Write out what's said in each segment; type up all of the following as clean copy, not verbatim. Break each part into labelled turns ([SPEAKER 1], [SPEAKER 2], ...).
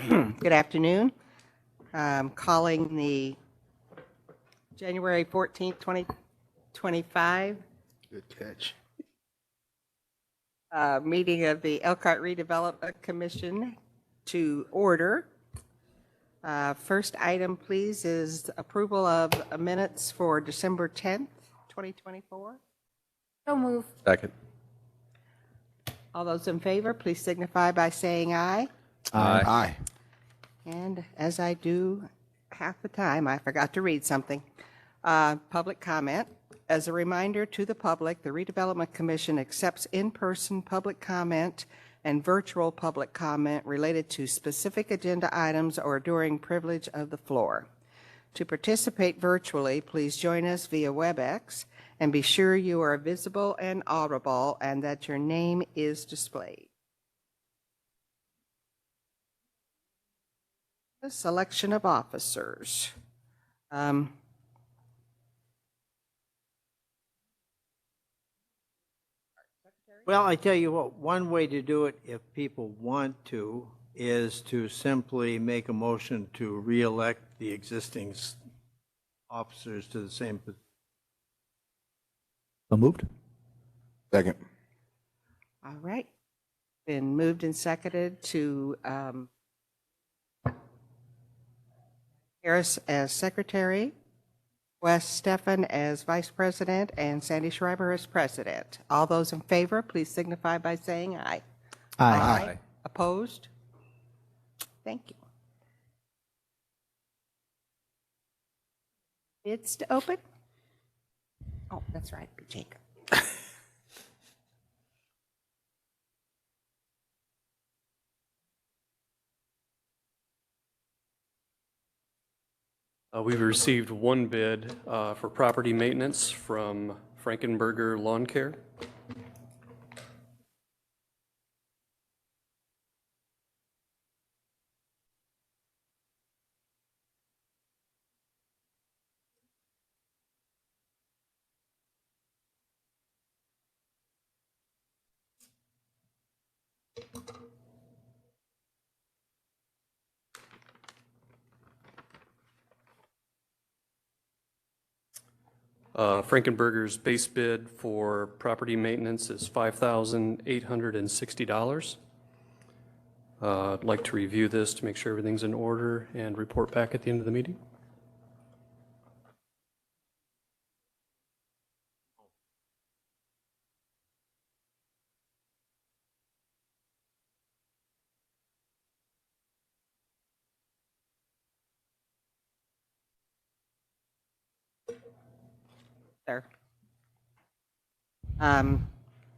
[SPEAKER 1] Good afternoon. Calling the January 14th, 2025
[SPEAKER 2] Good catch.
[SPEAKER 1] meeting of the Elkhart Redevelopment Commission to order. First item, please, is approval of minutes for December 10th, 2024.
[SPEAKER 3] So move.
[SPEAKER 2] Second.
[SPEAKER 1] All those in favor, please signify by saying aye.
[SPEAKER 2] Aye.
[SPEAKER 1] And as I do half the time, I forgot to read something. Public comment. As a reminder to the public, the Redevelopment Commission accepts in-person public comment and virtual public comment related to specific agenda items or during privilege of the floor. To participate virtually, please join us via WebEx and be sure you are visible and audible and that your name is displayed. The selection of officers.
[SPEAKER 4] Well, I tell you what, one way to do it, if people want to, is to simply make a motion to re-elect the existing officers to the same position.
[SPEAKER 2] So moved. Second.
[SPEAKER 1] All right. Been moved and seconded to Harris as secretary, Wes Stephan as vice president, and Sandy Schreiber as president. All those in favor, please signify by saying aye.
[SPEAKER 2] Aye.
[SPEAKER 1] Opposed? Thank you. Bids to open? Oh, that's right, Jacob.
[SPEAKER 5] We've received one bid for property maintenance from Frankenberger Lawn Care. Frankenberger's base bid for property maintenance is $5,860. I'd like to review this to make sure everything's in order and report back at the end of the meeting.
[SPEAKER 1] There.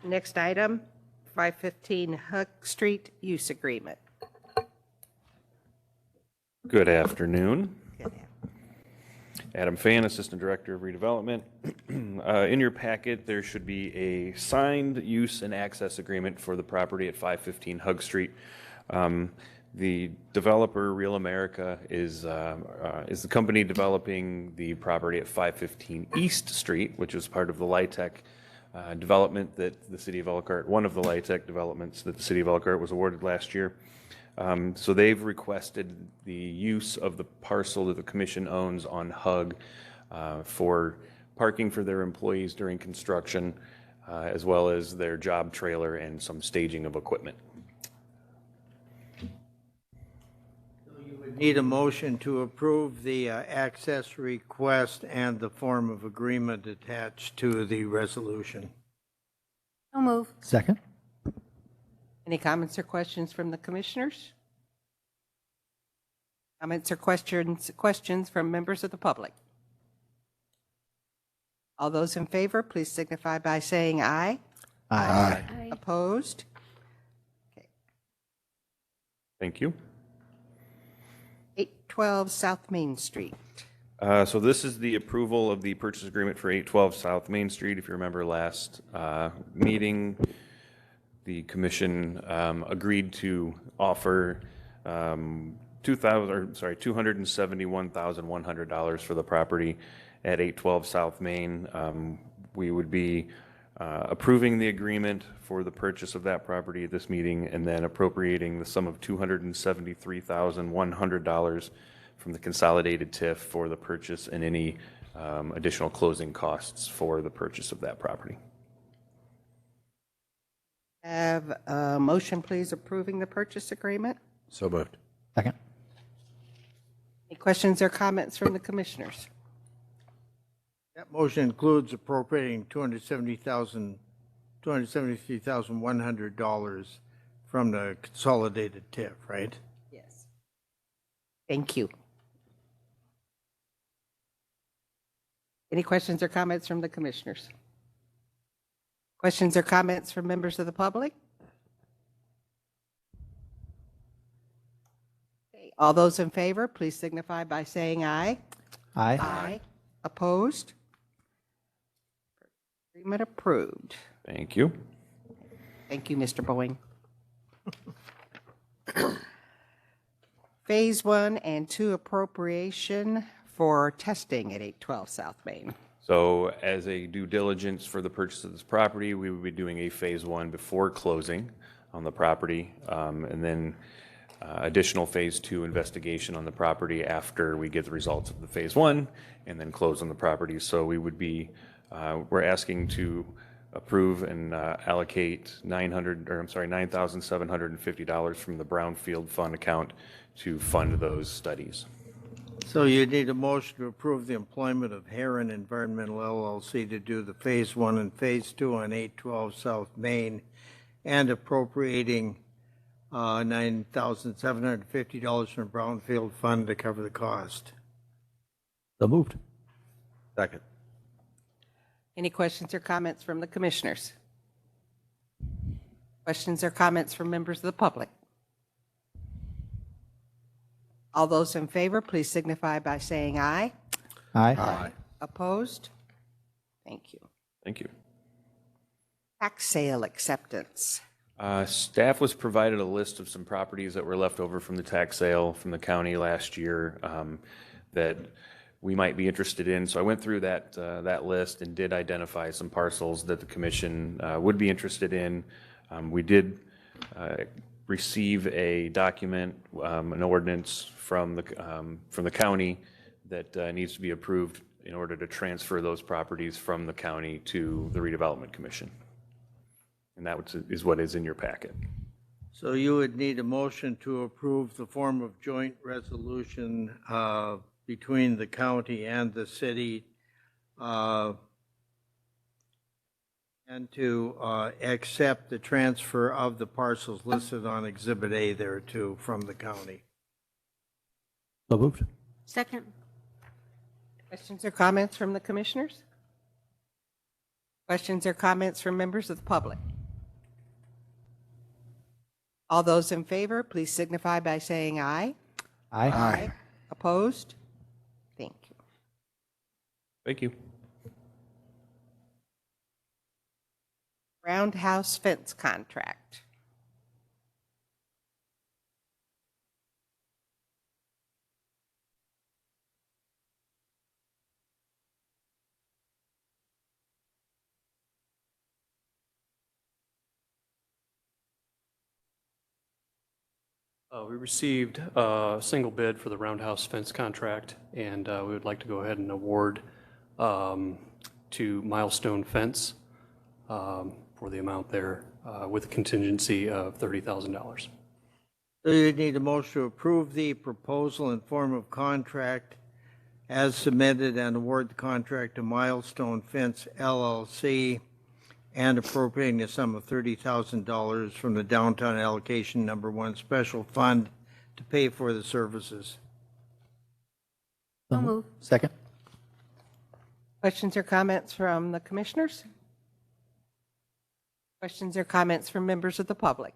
[SPEAKER 1] Next item, 515 Huck Street use agreement.
[SPEAKER 6] Good afternoon.
[SPEAKER 1] Good.
[SPEAKER 6] Adam Fan, Assistant Director of Redevelopment. In your packet, there should be a signed use and access agreement for the property at 515 Hug Street. The developer, Real America, is the company developing the property at 515 East Street, which is part of the LIHTC development that the City of Elkhart, one of the LIHTC developments that the City of Elkhart was awarded last year. So they've requested the use of the parcel that the commission owns on Hug for parking for their employees during construction, as well as their job trailer and some staging of equipment.
[SPEAKER 4] Need a motion to approve the access request and the form of agreement attached to the resolution.
[SPEAKER 3] So move.
[SPEAKER 2] Second.
[SPEAKER 1] Any comments or questions from the commissioners? Comments or questions from members of the public? All those in favor, please signify by saying aye.
[SPEAKER 2] Aye.
[SPEAKER 3] Aye.
[SPEAKER 1] Opposed? Okay.
[SPEAKER 6] Thank you.
[SPEAKER 1] 812 South Main Street.
[SPEAKER 6] So this is the approval of the purchase agreement for 812 South Main Street. If you remember last meeting, the commission agreed to offer $271,100 for the property at 812 South Main. We would be approving the agreement for the purchase of that property at this meeting, and then appropriating the sum of $273,100 from the consolidated TIF for the purchase and any additional closing costs for the purchase of that property.
[SPEAKER 1] Have a motion, please, approving the purchase agreement.
[SPEAKER 2] So moved.
[SPEAKER 7] Second.
[SPEAKER 2] Aye.
[SPEAKER 1] Any questions or comments from the commissioners?
[SPEAKER 4] That motion includes appropriating $273,100 from the consolidated TIF, right?
[SPEAKER 1] Yes. Thank you. Any questions or comments from the commissioners? Questions or comments from members of the public? Okay, all those in favor, please signify by saying aye.
[SPEAKER 7] Aye.
[SPEAKER 1] Opposed? Agreement approved.
[SPEAKER 6] Thank you.
[SPEAKER 1] Thank you, Mr. Boeing. Phase 1 and 2 appropriation for testing at 812 South Main.
[SPEAKER 6] So as a due diligence for the purchase of this property, we would be doing a phase 1 before closing on the property, and then additional phase 2 investigation on the property after we get the results of the phase 1, and then close on the property. So we would be, we're asking to approve and allocate $9,750 from the Brownfield Fund account to fund those studies.
[SPEAKER 4] So you need a motion to approve the employment of Heron Environmental LLC to do the Phase 1 and Phase 2 on 812 South Main, and appropriating $9,750 from Brownfield Fund to cover the cost.
[SPEAKER 7] So moved.
[SPEAKER 2] Second.
[SPEAKER 1] Any questions or comments from the commissioners? Questions or comments from members of the public? All those in favor, please signify by saying aye.
[SPEAKER 7] Aye.
[SPEAKER 1] Opposed? Thank you.
[SPEAKER 6] Thank you.
[SPEAKER 1] Tax sale acceptance.
[SPEAKER 6] Staff was provided a list of some properties that were left over from the tax sale from the county last year that we might be interested in. So I went through that list and did identify some parcels that the commission would be interested in. We did receive a document, an ordinance from the county that needs to be approved in order to transfer those properties from the county to the Redevelopment Commission. And that is what is in your packet.
[SPEAKER 4] So you would need a motion to approve the form of joint resolution between the county and the city, and to accept the transfer of the parcels listed on Exhibit A there too from the county.
[SPEAKER 7] So moved.
[SPEAKER 3] Second.
[SPEAKER 1] Questions or comments from the commissioners? Questions or comments from members of the public? All those in favor, please signify by saying aye.
[SPEAKER 7] Aye.
[SPEAKER 1] Opposed? Thank you.
[SPEAKER 6] Thank you.
[SPEAKER 1] Roundhouse fence contract.
[SPEAKER 5] We received a single bid for the roundhouse fence contract, and we would like to go ahead and award to Milestone Fence for the amount there with a contingency of $30,000.
[SPEAKER 4] So you need a motion to approve the proposal in form of contract as submitted and award the contract to Milestone Fence LLC, and appropriating the sum of $30,000 from the Downtown Allocation Number 1 Special Fund to pay for the services.
[SPEAKER 3] So moved.
[SPEAKER 7] Second.
[SPEAKER 1] Questions or comments from the commissioners? Questions or comments from members of the public?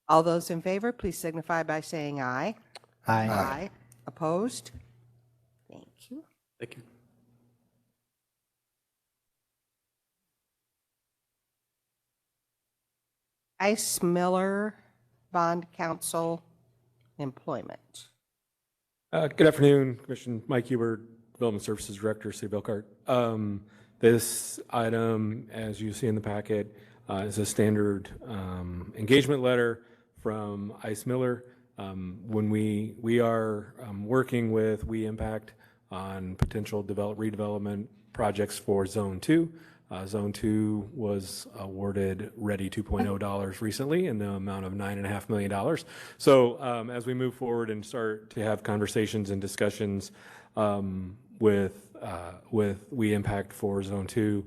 [SPEAKER 1] All those in favor, please signify by saying aye.
[SPEAKER 7] Aye.
[SPEAKER 1] Opposed? Thank you.
[SPEAKER 5] Thank you.
[SPEAKER 1] Ice Miller Bond Council employment.
[SPEAKER 8] Good afternoon, Commissioner. Mike Huber, Development Services Director, City of Elkhart. This item, as you see in the packet, is a standard engagement letter from Ice Miller. When we are working with We Impact on potential redevelopment projects for Zone 2. Zone 2 was awarded Ready 2.0 dollars recently in the amount of $9.5 million. So as we move forward and start to have conversations and discussions with We Impact for Zone 2,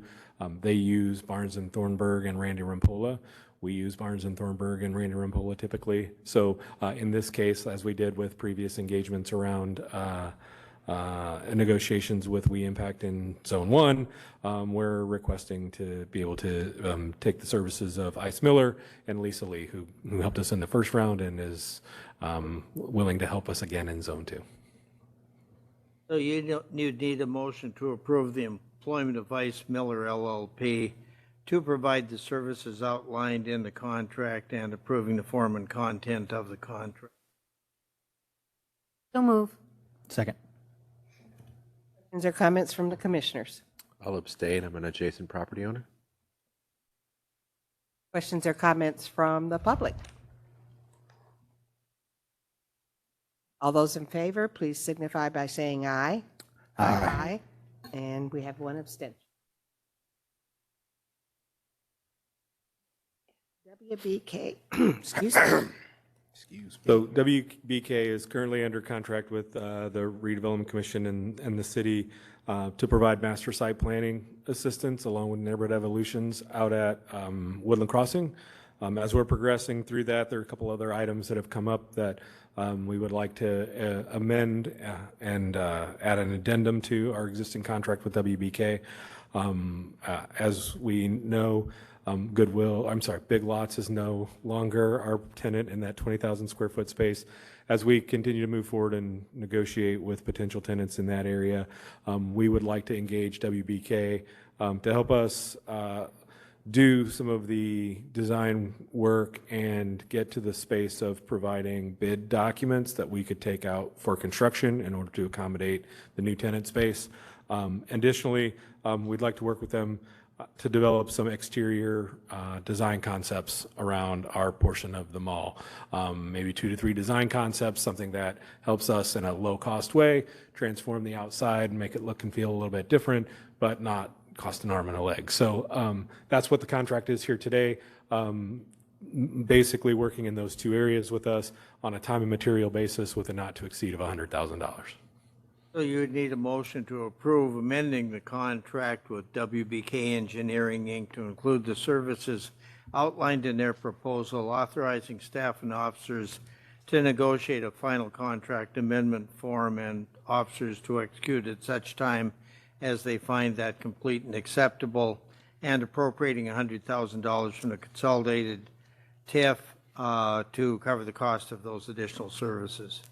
[SPEAKER 8] they use Barnes and Thornburg and Randy Rampolla. We use Barnes and Thornburg and Randy Rampolla typically. So in this case, as we did with previous engagements around negotiations with We Impact in Zone 1, we're requesting to be able to take the services of Ice Miller and Lisa Lee, who helped us in the first round and is willing to help us again in Zone 2.
[SPEAKER 4] So you need a motion to approve the employment of Ice Miller LLP to provide the services outlined in the contract and approving the form and content of the contract.
[SPEAKER 3] So move.
[SPEAKER 7] Second.
[SPEAKER 1] Questions or comments from the commissioners?
[SPEAKER 2] I'll abstain. I'm an adjacent property owner.
[SPEAKER 1] Questions or comments from the public? All those in favor, please signify by saying aye. Aye. And we have one abstention. WBK, excuse me.
[SPEAKER 8] So WBK is currently under contract with the Redevelopment Commission and the city to provide master site planning assistance along with neighborhood evolutions out at Woodland Crossing. As we're progressing through that, there are a couple other items that have come up that we would like to amend and add an addendum to our existing contract with WBK. As we know, Big Lots is no longer our tenant in that 20,000 square foot space. As we continue to move forward and negotiate with potential tenants in that area, we would like to engage WBK to help us do some of the design work and get to the space of providing bid documents that we could take out for construction in order to accommodate the new tenant space. Additionally, we'd like to work with them to develop some exterior design concepts around our portion of the mall. Maybe 2 to 3 design concepts, something that helps us in a low-cost way transform the outside and make it look and feel a little bit different, but not cost an arm and a leg. So that's what the contract is here today. Basically working in those 2 areas with us on a time and material basis with a not to exceed of $100,000.
[SPEAKER 4] So you would need a motion to approve amending the contract with WBK Engineering, Inc. to include the services outlined in their proposal, authorizing staff and officers to negotiate a final contract amendment form and officers to execute at such time as they find that complete and acceptable, and appropriating $100,000 from the consolidated TIF to cover the cost of those additional services.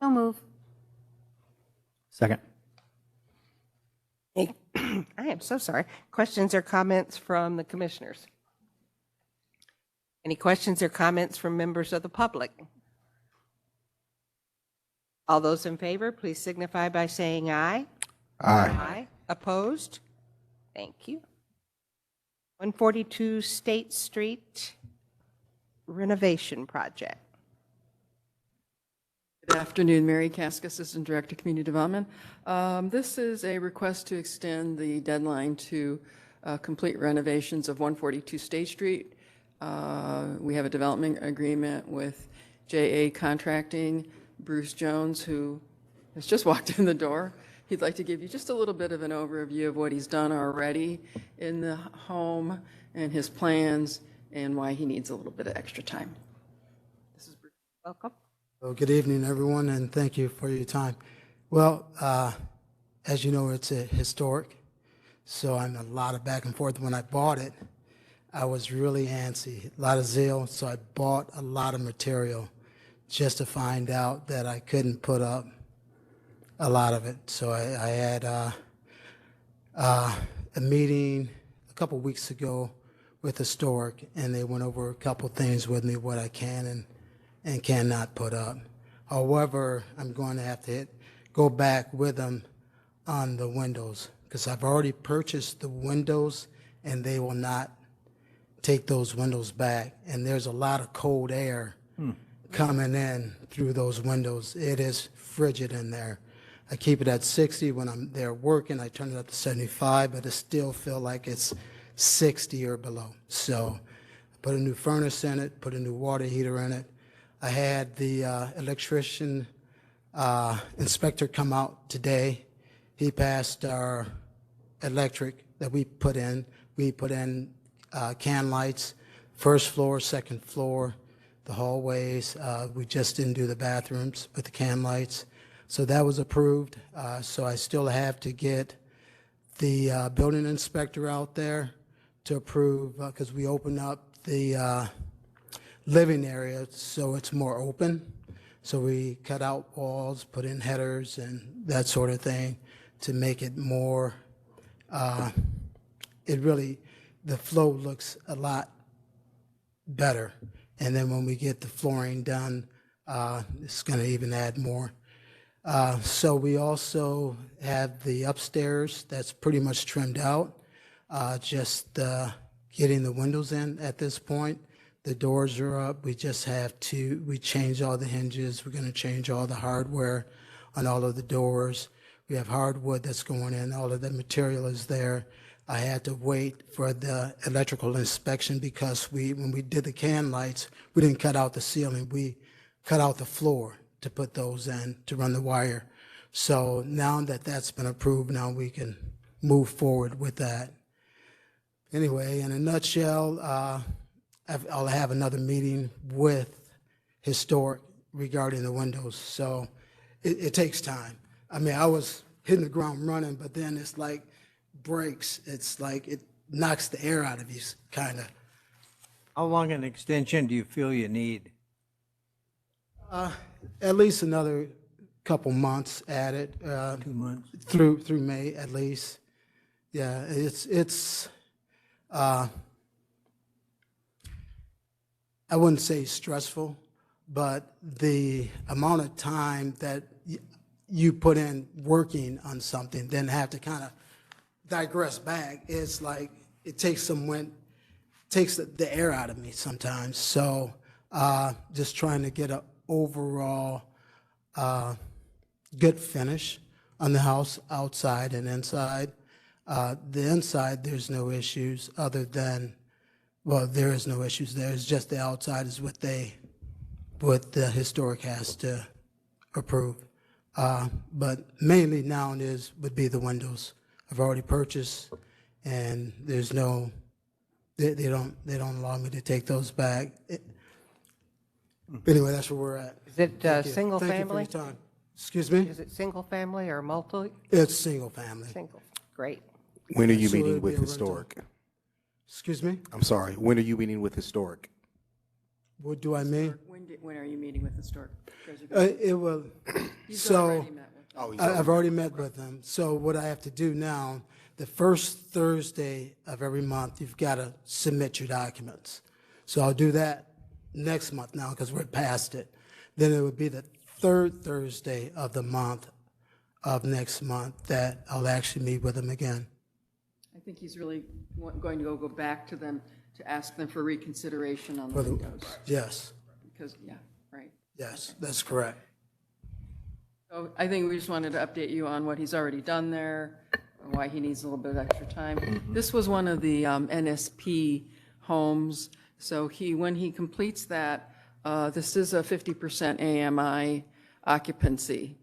[SPEAKER 3] So move.
[SPEAKER 7] Second.
[SPEAKER 1] I am so sorry. Questions or comments from the commissioners? Any questions or comments from members of the public? All those in favor, please signify by saying aye. Aye. Opposed? Thank you. 142 State Street renovation project.
[SPEAKER 9] Good afternoon, Mary Kask, Assistant Director, Community Development. This is a request to extend the deadline to complete renovations of 142 State Street. We have a development agreement with JA Contracting, Bruce Jones, who has just walked in the door. He'd like to give you just a little bit of an overview of what he's done already in the home and his plans and why he needs a little bit of extra time. This is Bruce.
[SPEAKER 1] Welcome.
[SPEAKER 10] Well, good evening, everyone, and thank you for your time. Well, as you know, it's a historic, so I'm a lot of back and forth. When I bought it, I was really antsy, a lot of zeal, so I bought a lot of material just to find out that I couldn't put up a lot of it. So I had a meeting a couple weeks ago with Historic, and they went over a couple things with me, what I can and cannot put up. However, I'm going to have to go back with them on the windows because I've already purchased the windows and they will not take those windows back. And there's a lot of cold air coming in through those windows. It is frigid in there. I keep it at 60 when I'm there working. I turn it up to 75, but it still feel like it's 60 or below. So I put a new furnace in it, put a new water heater in it. I had the electrician inspector come out today. He passed our electric that we put in. We put in can lights, first floor, second floor, the hallways. We just didn't do the bathrooms with the can lights. So that was approved. So I still have to get the building inspector out there to approve, because we open up the living area so it's more open. So we cut out walls, put in headers and that sort of thing to make it more, the flow looks a lot better. And then when we get the flooring done, it's going to even add more. So we also have the upstairs that's pretty much trimmed out, just getting the windows in at this point. The doors are up. We just have to, we changed all the hinges. We're going to change all the hardware on all of the doors. We have hardwood that's going in. All of the material is there. I had to wait for the electrical inspection because when we did the can lights, we didn't cut out the ceiling. We cut out the floor to put those in, to run the wire. So now that that's been approved, now we can move forward with that. Anyway, in a nutshell, I'll have another meeting with Historic regarding the windows. So it takes time. I mean, I was hitting the ground running, but then it's like breaks. It's like it knocks the air out of you, kind of.
[SPEAKER 4] How long an extension do you feel you need?
[SPEAKER 10] At least another couple months at it.
[SPEAKER 4] 2 months.
[SPEAKER 10] Through May at least. Yeah, it's I wouldn't say stressful, but the amount of time that you put in working on something, then have to kind of digress back, it's like it takes the air out of me sometimes. So just trying to get an overall good finish on the house, outside and inside. The inside, there's no issues other than, well, there is no issues there. It's just the outside is what the historic has to approve. But mainly now would be the windows. I've already purchased, and there's no, they don't allow me to take those back. Anyway, that's where we're at.
[SPEAKER 1] Is it
[SPEAKER 10] Thank you.
[SPEAKER 1] single
[SPEAKER 10] Thank
[SPEAKER 1] family?
[SPEAKER 10] you for your time. Excuse me?
[SPEAKER 1] Is it single family or multi?
[SPEAKER 10] It's single family.
[SPEAKER 1] Single. Great.
[SPEAKER 2] When are you
[SPEAKER 10] So
[SPEAKER 2] meeting
[SPEAKER 10] it'd
[SPEAKER 2] with
[SPEAKER 10] be a rental.
[SPEAKER 2] Historic?
[SPEAKER 10] Excuse me?
[SPEAKER 2] I'm sorry, when are you meeting with Historic?
[SPEAKER 10] What do I mean?
[SPEAKER 9] When are you meeting with Historic?
[SPEAKER 10] It will,
[SPEAKER 9] You've
[SPEAKER 10] so
[SPEAKER 9] already met with them.
[SPEAKER 2] Oh, he's
[SPEAKER 10] I've already met with them. So what I have to do now, the first Thursday of every month, you've got to submit your documents. So I'll do that next month now because we're past it. Then it would be the third Thursday of the month of next month that I'll actually meet with them again.
[SPEAKER 9] I think he's really going to go back to them to ask them for reconsideration on the
[SPEAKER 10] For the-
[SPEAKER 9] windows.
[SPEAKER 10] Yes,
[SPEAKER 9] Because, yeah, right.
[SPEAKER 10] yes, that's correct.
[SPEAKER 9] So I think we just wanted to update you on what he's already done there, why he needs a little bit of extra time. This was one of the NSP homes, so when he completes that, this is a 50% AMI occupancy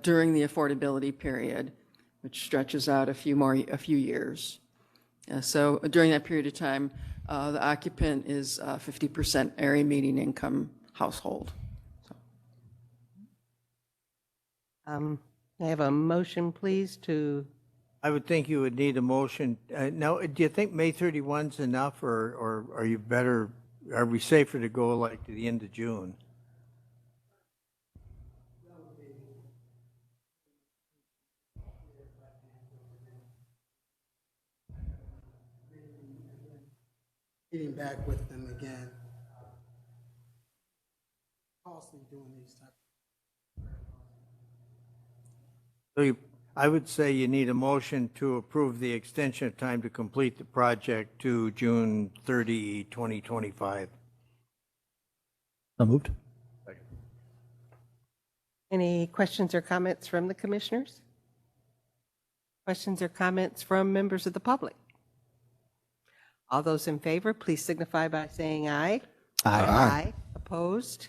[SPEAKER 9] during the affordability period, which stretches out a few years. So during that period of time, the occupant is 50% area median income household.
[SPEAKER 1] I have a motion, please, to,
[SPEAKER 4] I would think you would need a motion. Now, do you think May 31's enough, or are you better, are we safer to go like to the end of June?
[SPEAKER 10] Getting back with them again. Costly doing these type.
[SPEAKER 4] So I would say you need a motion to approve the extension of time to complete the project to June 30, 2025.
[SPEAKER 7] So moved.
[SPEAKER 1] Any questions or comments from the commissioners? Questions or comments from members of the public? All those in favor, please signify by saying aye.
[SPEAKER 7] Aye.
[SPEAKER 1] Opposed?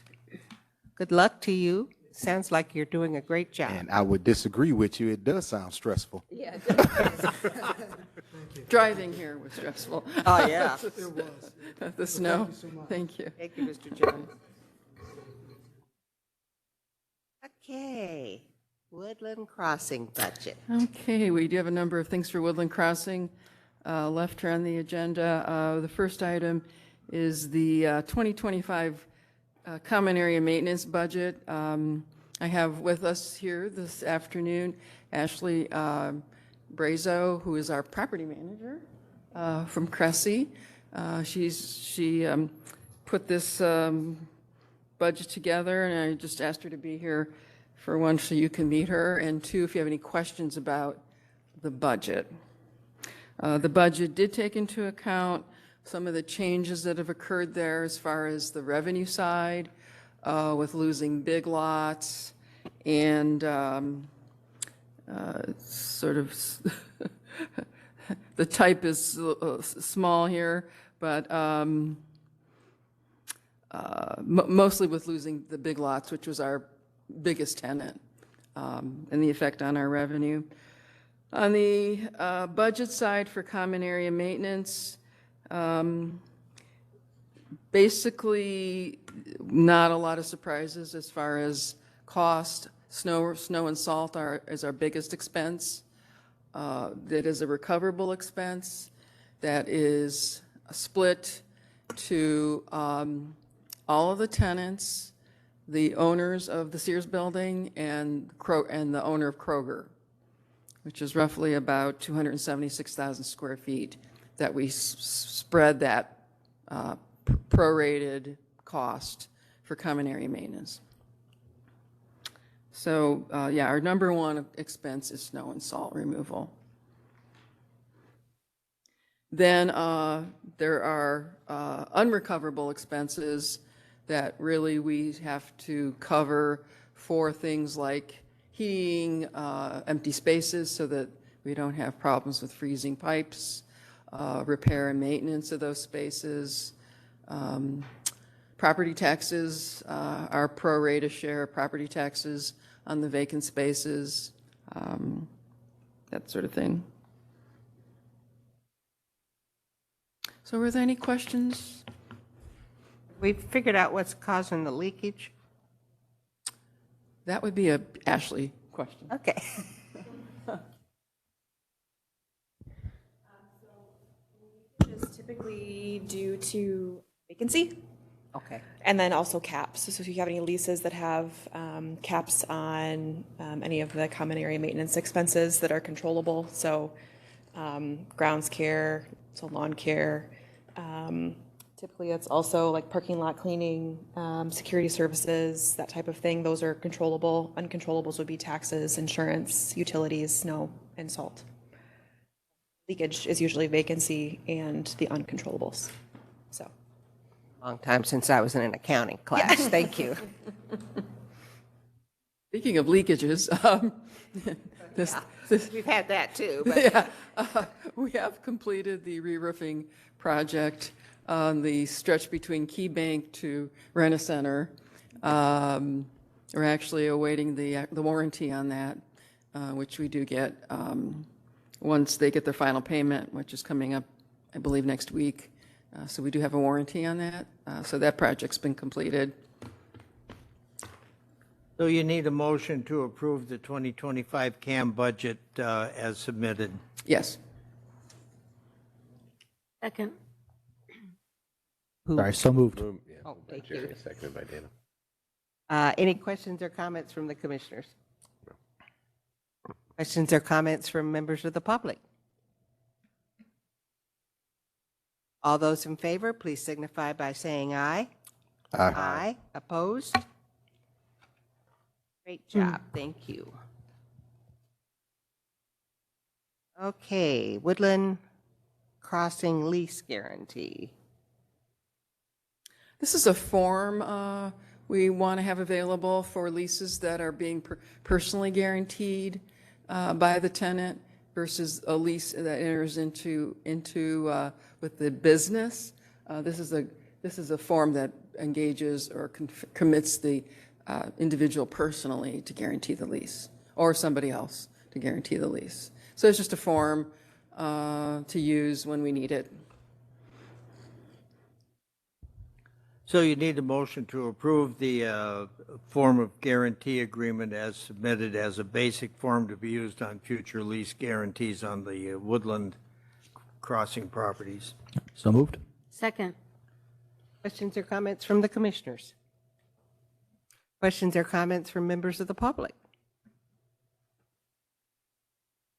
[SPEAKER 1] Good luck to you. Sounds like you're doing a great job.
[SPEAKER 2] And I would disagree with you. It does sound stressful.
[SPEAKER 1] Yeah.
[SPEAKER 9] Driving here was stressful.
[SPEAKER 1] Oh, yeah.
[SPEAKER 9] The snow. Thank you.
[SPEAKER 1] Thank you, Mr. Jones. Okay, Woodland Crossing budget.
[SPEAKER 9] Okay, we do have a number of things for Woodland Crossing left here on the agenda. The first item is the 2025 common area maintenance budget. I have with us here this afternoon Ashley Brazo, who is our property manager from Cressy. She put this budget together, and I just asked her to be here for one, so you can meet her, and two, if you have any questions about the budget. The budget did take into account some of the changes that have occurred there as far as the revenue side, with losing Big Lots and sort of the type is small here, but mostly with losing the Big Lots, which was our biggest tenant, and the effect on our revenue. On the budget side for common area maintenance, basically not a lot of surprises as far as cost. Snow and salt is our biggest expense. That is a recoverable expense that is split to all of the tenants, the owners of the Sears building, and the owner of Kroger, which is roughly about 276,000 square feet that we spread that prorated cost for common area maintenance. So, yeah, our number one expense is snow and salt removal. Then there are unrecoverable expenses that really we have to cover for things like heating empty spaces so that we don't have problems with freezing pipes, repair and maintenance of those spaces, property taxes, our pro rata share of property taxes on the vacant spaces, that sort of thing. So were there any questions?
[SPEAKER 1] We've figured out what's causing the leakage.
[SPEAKER 9] That would be a Ashley question.
[SPEAKER 1] Okay.
[SPEAKER 11] Is typically due to vacancy
[SPEAKER 1] Okay.
[SPEAKER 11] and then also caps. So if you have any leases that have caps on any of the common area maintenance expenses that are controllable, so grounds care, so lawn care. Typically it's also like parking lot cleaning, security services, that type of thing. Those are controllable. Uncontrollables would be taxes, insurance, utilities, snow, and salt. Leakage is usually vacancy and the uncontrollables. So.
[SPEAKER 1] Long time since I was in an accounting class. Thank you.
[SPEAKER 9] Speaking of leakages,
[SPEAKER 1] We've had that too. But
[SPEAKER 9] yeah, we have completed the re-roofing project on the stretch between Key Bank to Rent-A-Center. We're actually awaiting the warranty on that, which we do get once they get their final payment, which is coming up, I believe, next week. So we do have a warranty on that. So that project's been completed.
[SPEAKER 4] So you need a motion to approve the 2025 CAM budget as submitted.
[SPEAKER 9] Yes.
[SPEAKER 3] Second.
[SPEAKER 7] Sorry, so moved.
[SPEAKER 1] Oh, thank you.
[SPEAKER 2] Seconded by Dana.
[SPEAKER 1] Any questions or comments from the commissioners? Questions or comments from members of the public? All those in favor, please signify by saying aye. Aye. Opposed? Great job. Thank you. Okay, Woodland Crossing lease guarantee.
[SPEAKER 9] This is a form we want to have available for leases that are being personally guaranteed by the tenant versus a lease that enters into with the business. This is a form that engages or commits the individual personally to guarantee the lease, or somebody else to guarantee the lease. So it's just a form to use when we need it.
[SPEAKER 4] So you need a motion to approve the form of guarantee agreement as submitted as a basic form to be used on future lease guarantees on the Woodland Crossing properties.
[SPEAKER 7] So moved.
[SPEAKER 3] Second.
[SPEAKER 1] Questions or comments from the commissioners? Questions or comments from members of the public?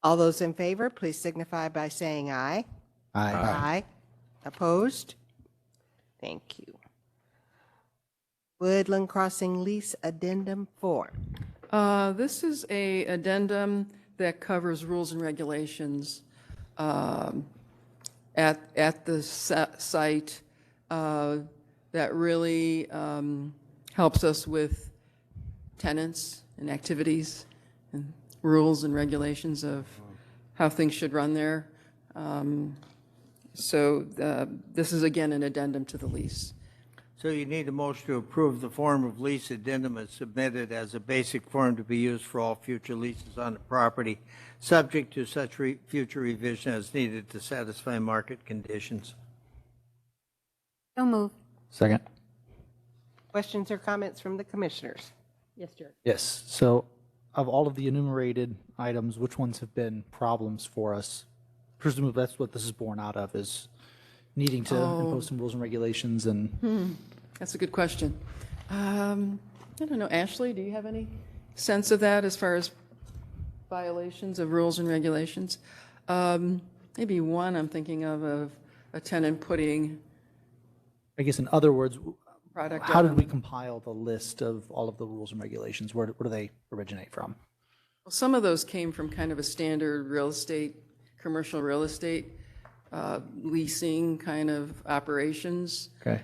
[SPEAKER 1] All those in favor, please signify by saying aye.
[SPEAKER 7] Aye.
[SPEAKER 1] Aye. Opposed? Thank you. Woodland Crossing lease addendum form.
[SPEAKER 9] This is a addendum that covers rules and regulations at the site that really helps us with tenants and activities and rules and regulations of how things should run there. So this is, again, an addendum to the lease.
[SPEAKER 4] So you need a motion to approve the form of lease addendum as submitted as a basic form to be used for all future leases on the property, subject to such future revision as needed to satisfy market conditions.
[SPEAKER 3] So moved.
[SPEAKER 7] Second.
[SPEAKER 1] Questions or comments from the commissioners? Yes, Jared.
[SPEAKER 7] Yes. So of all of the enumerated items, which ones have been problems for us? Presumably that's what this is born out of, is needing to impose some rules and regulations and...
[SPEAKER 9] That's a good question. I don't know, Ashley, do you have any sense of that as far as violations of rules and regulations? Maybe one I'm thinking of a tenant putting
[SPEAKER 7] I guess in other words,
[SPEAKER 9] product.
[SPEAKER 7] how did we compile the list of all of the rules and regulations? Where do they originate from?
[SPEAKER 9] Well, some of those came from kind of a standard real estate, commercial real estate leasing kind of operations.
[SPEAKER 7] Okay.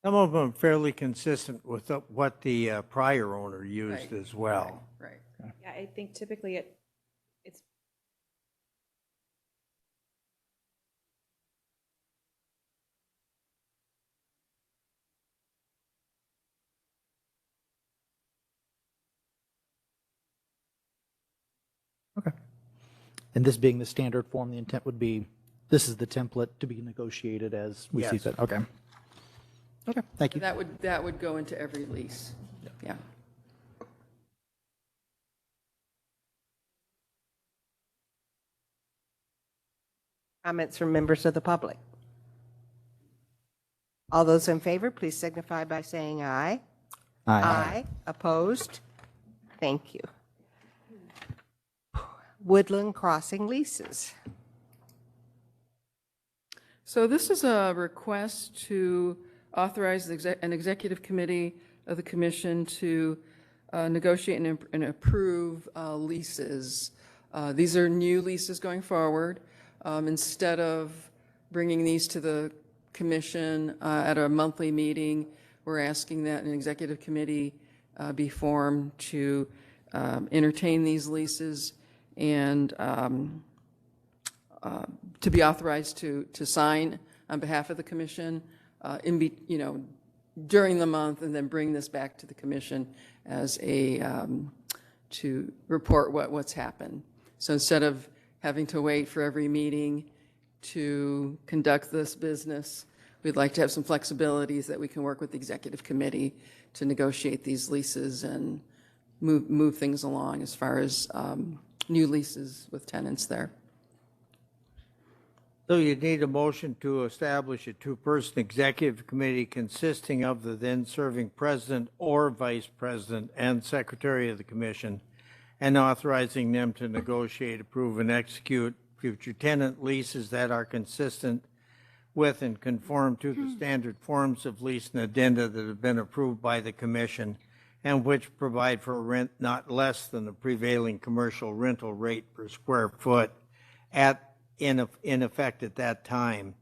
[SPEAKER 4] Some of them fairly consistent with what the prior owner used
[SPEAKER 9] Right,
[SPEAKER 4] as well.
[SPEAKER 9] Right.
[SPEAKER 11] Yeah, I think typically it's
[SPEAKER 7] Okay. And this being the standard form, the intent would be, this is the template to be negotiated as we see
[SPEAKER 4] Yes.
[SPEAKER 7] fit. Okay. Okay, thank you.
[SPEAKER 9] That would go into every lease. Yeah.
[SPEAKER 1] Comments from members of the public? All those in favor, please signify by saying aye. Aye. Opposed? Thank you. Woodland Crossing leases.
[SPEAKER 9] So this is a request to authorize an executive committee of the commission to negotiate and approve leases. These are new leases going forward. Instead of bringing these to the commission at a monthly meeting, we're asking that an executive committee be formed to entertain these leases and to be authorized to sign on behalf of the commission during the month, and then bring this back to the commission as to report what's happened. So instead of having to wait for every meeting to conduct this business, we'd like to have some flexibilities that we can work with the executive committee to negotiate these leases and move things along as far as new leases with tenants there.
[SPEAKER 4] So you need a motion to establish a two-person executive committee consisting of the then serving president or vice president and secretary of the commission, and authorizing them to negotiate, approve, and execute future tenant leases that are consistent with and conform to the standard forms of lease and addenda that have been approved by the commission, and which provide for rent not less than the prevailing commercial rental rate per square foot in effect at that time,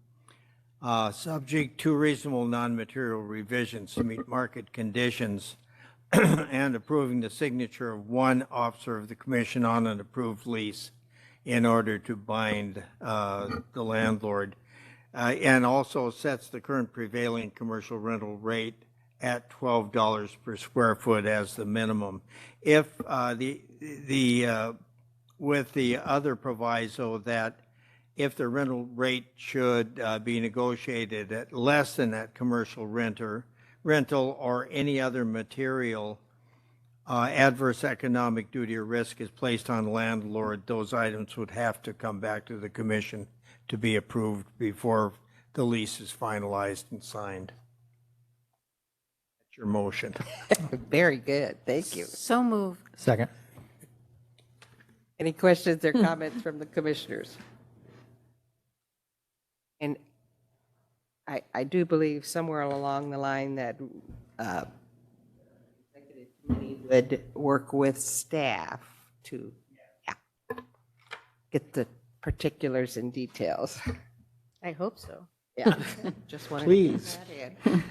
[SPEAKER 4] subject to reasonable non-material revisions to meet market conditions, and approving the signature of one officer of the commission on an approved lease in order to bind the landlord, and also sets the current prevailing commercial rental rate at $12 per square foot as the minimum. If with the other proviso that if the rental rate should be negotiated at less than that commercial rental or any other material adverse economic duty or risk is placed on the landlord, those items would have to come back to the commission to be approved before the lease is finalized and signed. That's your motion.
[SPEAKER 1] Very good, thank you.
[SPEAKER 3] So move.
[SPEAKER 7] Second.
[SPEAKER 1] Any questions or comments from the commissioners? And I do believe somewhere along the line that executive committee would work with staff to get the particulars and details.
[SPEAKER 3] I hope so.
[SPEAKER 1] Yeah, just wanted
[SPEAKER 7] Please.
[SPEAKER 1] to get that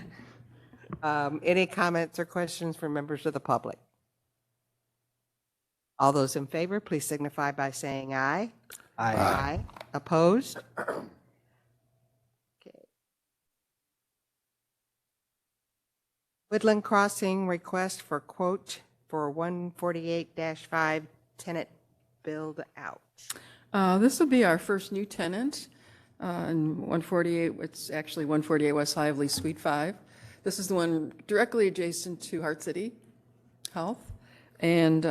[SPEAKER 1] in. Any comments or questions from members of the public? All those in favor, please signify by saying aye. Aye. Opposed? Woodland Crossing request for quote for 148-5 tenant build out.
[SPEAKER 9] This will be our first new tenant in 148, it's actually 148 West Lively, Suite 5. This is the one directly adjacent to Heart City Health. And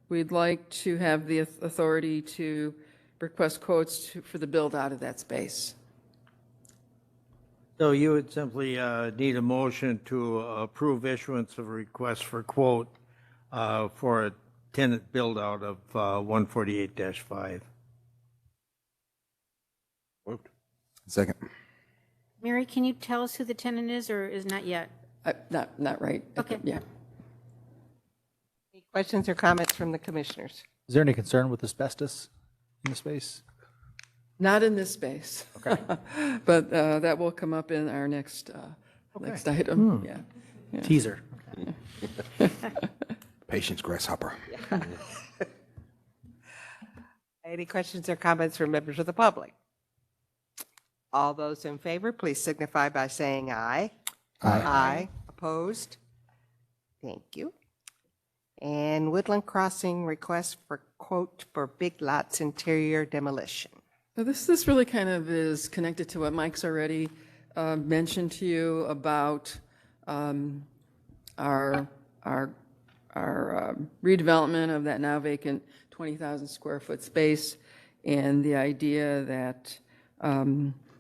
[SPEAKER 9] we'd like to have the authority to request quotes for the build out of that space.
[SPEAKER 4] So you would simply need a motion to approve issuance of a request for quote for a tenant build-out of 148-5.
[SPEAKER 2] Moved. Second.
[SPEAKER 3] Mary, can you tell us who the tenant is or is not yet?
[SPEAKER 9] Not right.
[SPEAKER 3] Okay.
[SPEAKER 9] Yeah.
[SPEAKER 1] Any questions or comments from the commissioners?
[SPEAKER 7] Is there any concern with asbestos in the space?
[SPEAKER 9] Not in this space.
[SPEAKER 7] Okay.
[SPEAKER 9] But that will come up in our next item. Yeah.
[SPEAKER 7] Teaser.
[SPEAKER 2] Patience, grasshopper.
[SPEAKER 1] Any questions or comments from members of the public? All those in favor, please signify by saying aye. Aye. Opposed? Thank you. And Woodland Crossing request for quote for Big Lots interior demolition.
[SPEAKER 9] So this really kind of is connected to what Mike's already mentioned to you about our redevelopment of that now vacant 20,000 square foot space, and the idea that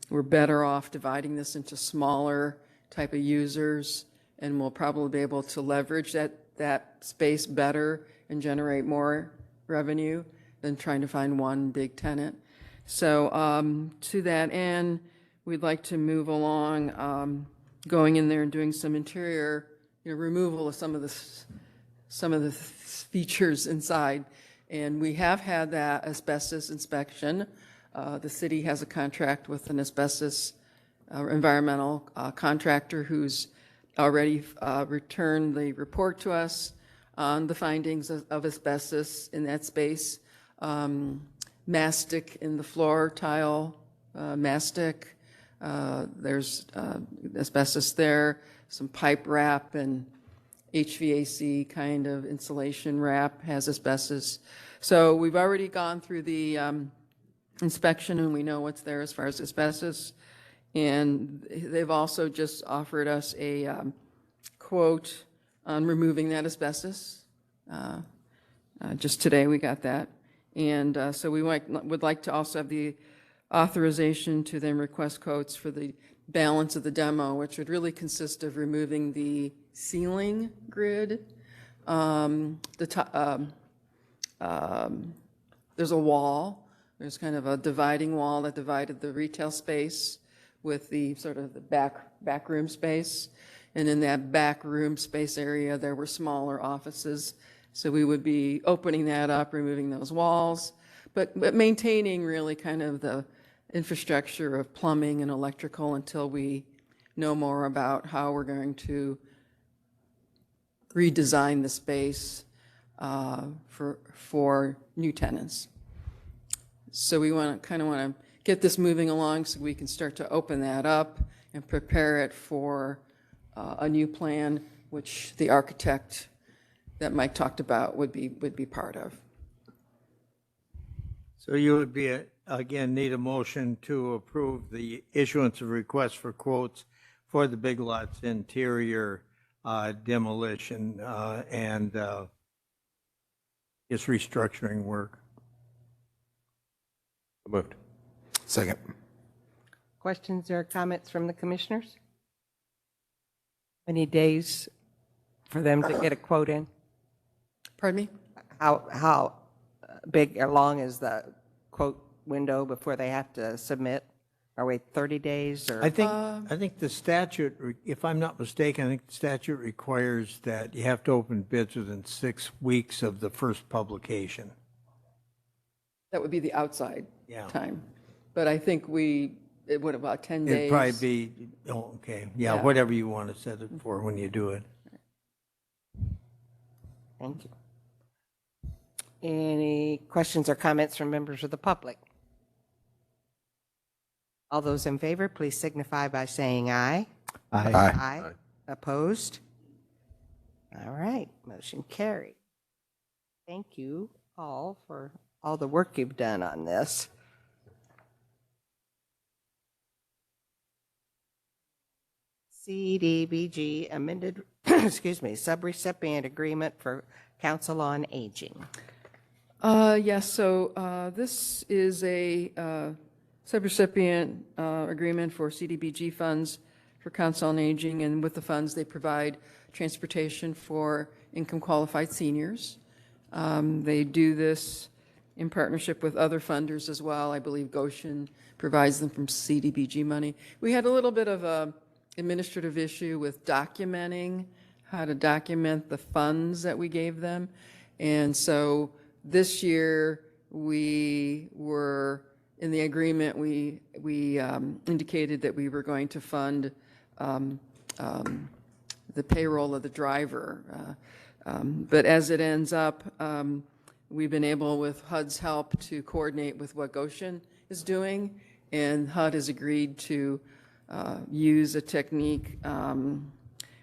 [SPEAKER 9] we're better off dividing this into smaller type of users, and we'll probably be able to leverage that space better and generate more revenue than trying to find one big tenant. So to that end, we'd like to move along, going in there and doing some interior, removal of some of the features inside. And we have had that asbestos inspection. The city has a contract with an asbestos environmental contractor who's already returned the report to us on the findings of asbestos in that space. Mastic in the floor tile, mastic. There's asbestos there, some pipe wrap and HVAC kind of insulation wrap has asbestos. So we've already gone through the inspection and we know what's there as far as asbestos. And they've also just offered us a quote on removing that asbestos. Just today we got that. And so we would like to also have the authorization to then request quotes for the balance of the demo, which would really consist of removing the ceiling grid. There's a wall. There's kind of a dividing wall that divided the retail space with the sort of the back room space. And in that back room space area, there were smaller offices. So we would be opening that up, removing those walls, but maintaining really kind of the infrastructure of plumbing and electrical until we know more about how we're going to redesign the space for new tenants. So we want to get this moving along so we can start to open that up and prepare it for a new plan, which the architect that Mike talked about would be part of.
[SPEAKER 4] So you would be, again, need a motion to approve the issuance of requests for quotes for the Big Lots interior demolition and its restructuring work.
[SPEAKER 6] So moved.
[SPEAKER 2] Second.
[SPEAKER 1] Questions or comments from the commissioners? Any days for them to get a quote in?
[SPEAKER 9] Pardon me?
[SPEAKER 1] How big or long is the quote window before they have to submit? Are we 30 days or?
[SPEAKER 4] I think the statute, if I'm not mistaken, I think the statute requires that you have to open bids within 6 weeks of the first publication.
[SPEAKER 9] That would be the outside
[SPEAKER 4] Yeah.
[SPEAKER 9] time. But I think it would about 10 days.
[SPEAKER 4] It'd probably be, oh, okay, yeah,
[SPEAKER 9] Yeah.
[SPEAKER 4] whatever you want to set it for when you do it.
[SPEAKER 1] Thank you. Any questions or comments from members of the public? All those in favor, please signify by saying aye.
[SPEAKER 7] Aye.
[SPEAKER 1] Aye. Opposed? All right, motion carried. Thank you all for all the work you've done on this. CDBG amended, excuse me, subrecipient agreement for Council on Aging.
[SPEAKER 9] Yes, so this is a subrecipient agreement for CDBG funds for Council on Aging, and with the funds, they provide transportation for income-qualified seniors. They do this in partnership with other funders as well. I believe Goshen provides them from CDBG money. We had a little bit of a administrative issue with documenting, how to document the funds that we gave them. And so this year, we were, in the agreement, we indicated that we were going to fund the payroll of the driver. But as it ends up, we've been able, with HUD's help, to coordinate with what Goshen is doing, and HUD has agreed to use a technique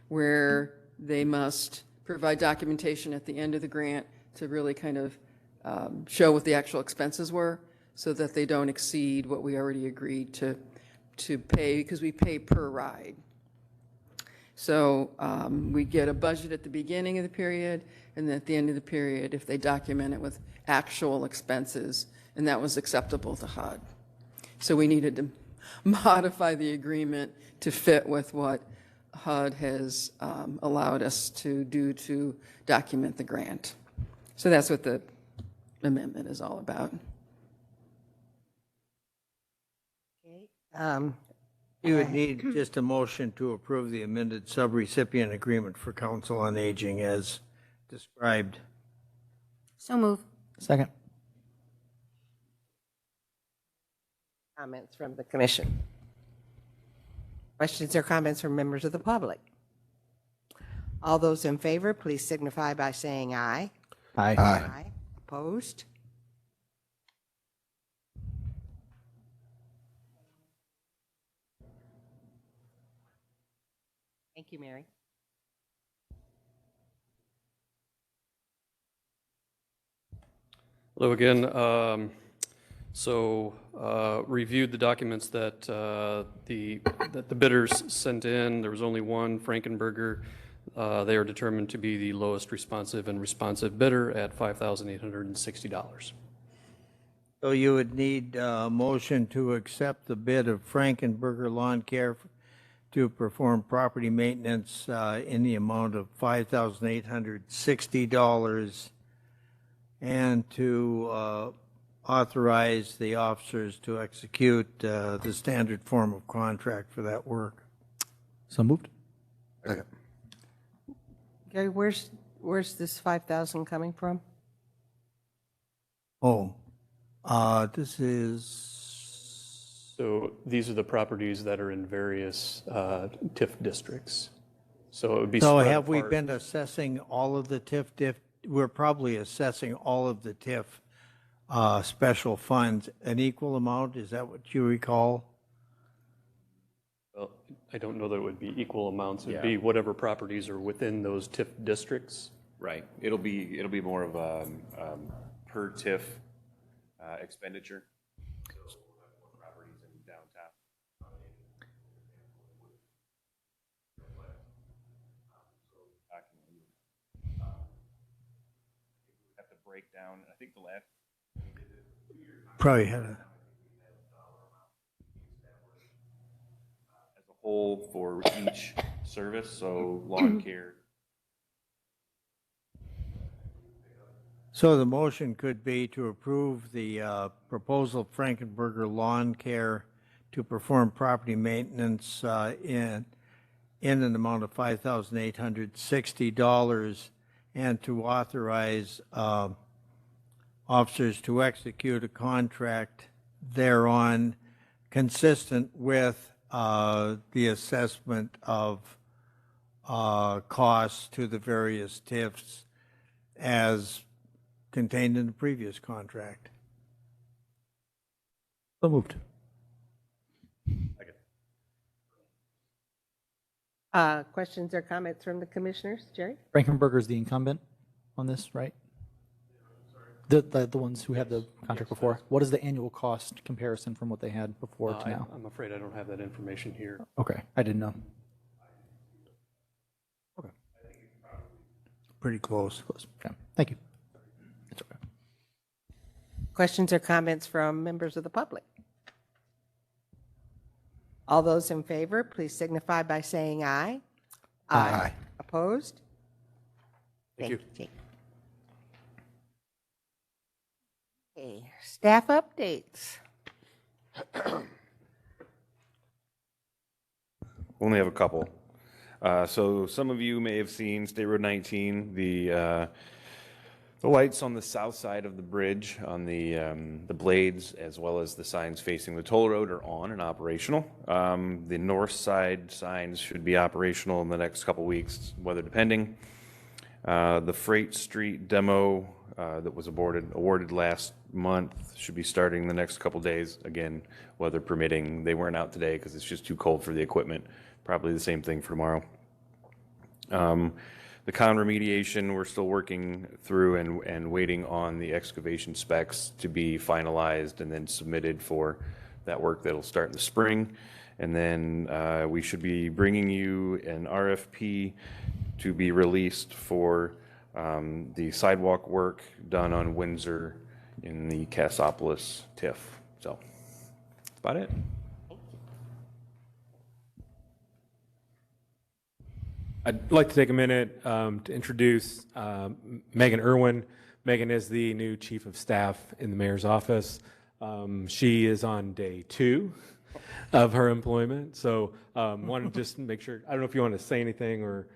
[SPEAKER 9] where they must provide documentation at the end of the grant to really kind of show what the actual expenses were, so that they don't exceed what we already agreed to pay, because we pay per ride. So we get a budget at the beginning of the period, and then at the end of the period, if they document it with actual expenses, and that was acceptable to HUD. So we needed to modify the agreement to fit with what HUD has allowed us to do to document the grant. So that's what the amendment is all about.
[SPEAKER 4] You would need just a motion to approve the amended subrecipient agreement for Council on Aging as described.
[SPEAKER 3] So move.
[SPEAKER 7] Second.
[SPEAKER 1] Comments from the commission? Questions or comments from members of the public? All those in favor, please signify by saying aye.
[SPEAKER 7] Aye.
[SPEAKER 1] Aye. Opposed? Thank you, Mary.
[SPEAKER 5] Hello again. Reviewed the documents that the bidders sent in. There was only one, Frankenberger. They are determined to be the lowest responsive and responsive bidder at $5,860.
[SPEAKER 4] So you would need a motion to accept the bid of Frankenberger Lawn Care to perform property maintenance in the amount of $5,860 and to authorize the officers to execute the standard form of contract for that work.
[SPEAKER 7] So moved.
[SPEAKER 2] Second.
[SPEAKER 1] Gary, where's this 5,000 coming from?
[SPEAKER 4] Oh, this is,
[SPEAKER 5] So these are the properties that are in various TIF districts. So it would be
[SPEAKER 4] so
[SPEAKER 5] spread
[SPEAKER 4] have we
[SPEAKER 5] apart.
[SPEAKER 4] been assessing all of the TIF? We're probably assessing all of the TIF special funds an equal amount? Is that what you recall?
[SPEAKER 5] Well, I don't know that it would be equal amounts. It'd
[SPEAKER 6] Yeah.
[SPEAKER 5] be whatever properties are within those TIF districts.
[SPEAKER 6] Right. It'll be more of a per TIF expenditure. So we'll have more properties in downtown. Have to break down. I think the last
[SPEAKER 4] Probably had a,
[SPEAKER 6] as a whole for each service. So lawn care.
[SPEAKER 4] so the motion could be to approve the proposal of Frankenberger Lawn Care to perform property maintenance in an amount of $5,860 and to authorize officers to execute a contract thereon consistent with the assessment of costs to the various TIFs as contained in the previous contract.
[SPEAKER 7] So moved.
[SPEAKER 1] Questions or comments from the commissioners? Jerry?
[SPEAKER 7] Frankenberger is the incumbent on this, right? The ones who have the contract before. What is the annual cost comparison from what they had before to now?
[SPEAKER 5] I'm afraid I don't have that information here.
[SPEAKER 7] Okay, I didn't know. Okay,
[SPEAKER 4] Pretty close.
[SPEAKER 7] close. Okay, thank you. It's okay.
[SPEAKER 1] Questions or comments from members of the public? All those in favor, please signify by saying aye.
[SPEAKER 2] Aye.
[SPEAKER 1] Opposed?
[SPEAKER 5] Thank you.
[SPEAKER 1] Jake. Okay, staff updates.
[SPEAKER 6] Only have a couple. So some of you may have seen State Road 19, the lights on the south side of the bridge on the blades, as well as the signs facing the toll road, are on and operational. The north side signs should be operational in the next couple weeks, weather depending. The Freight Street demo that was awarded last month should be starting the next couple days. Again, weather permitting. They weren't out today because it's just too cold for the equipment. Probably the same thing for tomorrow. The con remediation, we're still working through and waiting on the excavation specs to be finalized and then submitted for that work that'll start in the spring. And then we should be bringing you an RFP to be released for the sidewalk work done on Windsor in the Cassopolis TIF. So that's about it.
[SPEAKER 8] I'd like to take a minute to introduce Megan Irwin. Megan is the new Chief of Staff in the Mayor's office. She is on day 2 of her employment, so wanted to just make sure, I don't know if you want to say anything or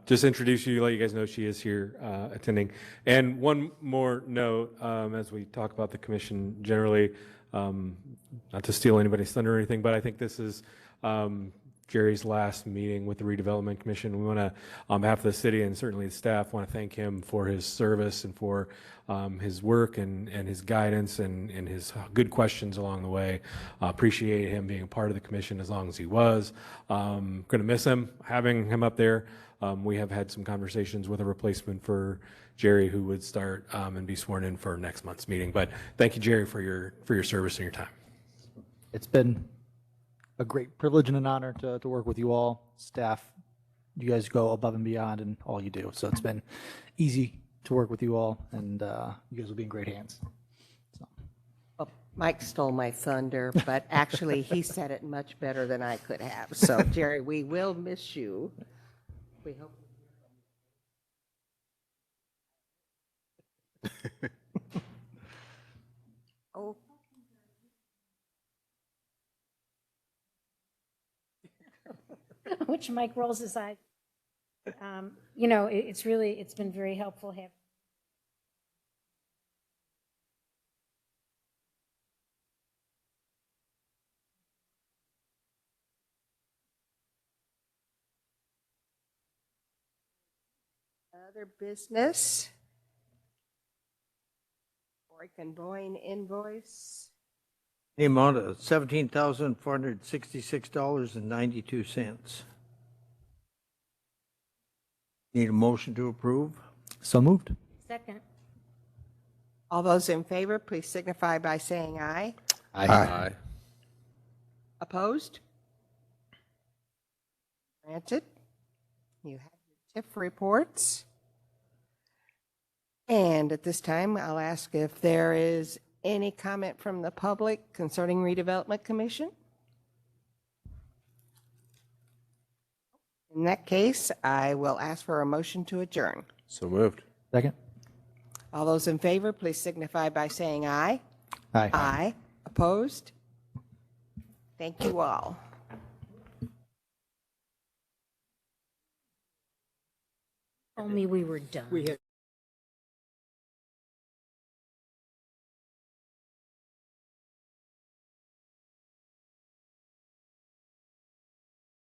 [SPEAKER 8] just introduce you, let you guys know she is here attending. And one more note, as we talk about the commission generally, not to steal anybody's thunder or anything, but I think this is Jerry's last meeting with the Redevelopment Commission. We want to, on behalf of the city and certainly the staff, want to thank him for his service and for his work and his guidance and his good questions along the way. Appreciate him being a part of the commission as long as he was. Going to miss him, having him up there. We have had some conversations with a replacement for Jerry who would start and be sworn in for next month's meeting. But thank you, Jerry, for your service and your time.
[SPEAKER 7] It's been a great privilege and an honor to work with you all, staff. You guys go above and beyond in all you do. So it's been easy to work with you all, and you guys will be in great hands. So.
[SPEAKER 1] Well, Mike stole my thunder, but actually he said it much better than I could have. So Jerry, we will miss you. We hope. Oh.
[SPEAKER 3] Which Mike rolls his eyes. You know, it's been very helpful having.
[SPEAKER 1] Other business? Boykin Boyne invoice.
[SPEAKER 4] The amount of $17,466.92. Need a motion to approve?
[SPEAKER 7] So moved.
[SPEAKER 3] Second.
[SPEAKER 1] All those in favor, please signify by saying aye.
[SPEAKER 2] Aye.
[SPEAKER 1] Opposed? Granted. You have your TIF reports. And at this time, I'll ask if there is any comment from the public concerning Redevelopment Commission. In that case, I will ask for a motion to adjourn.
[SPEAKER 2] So moved.
[SPEAKER 7] Second.
[SPEAKER 1] All those in favor, please signify by saying aye.
[SPEAKER 7] Aye.
[SPEAKER 1] Aye. Opposed? Thank you all.
[SPEAKER 3] Told me we were done.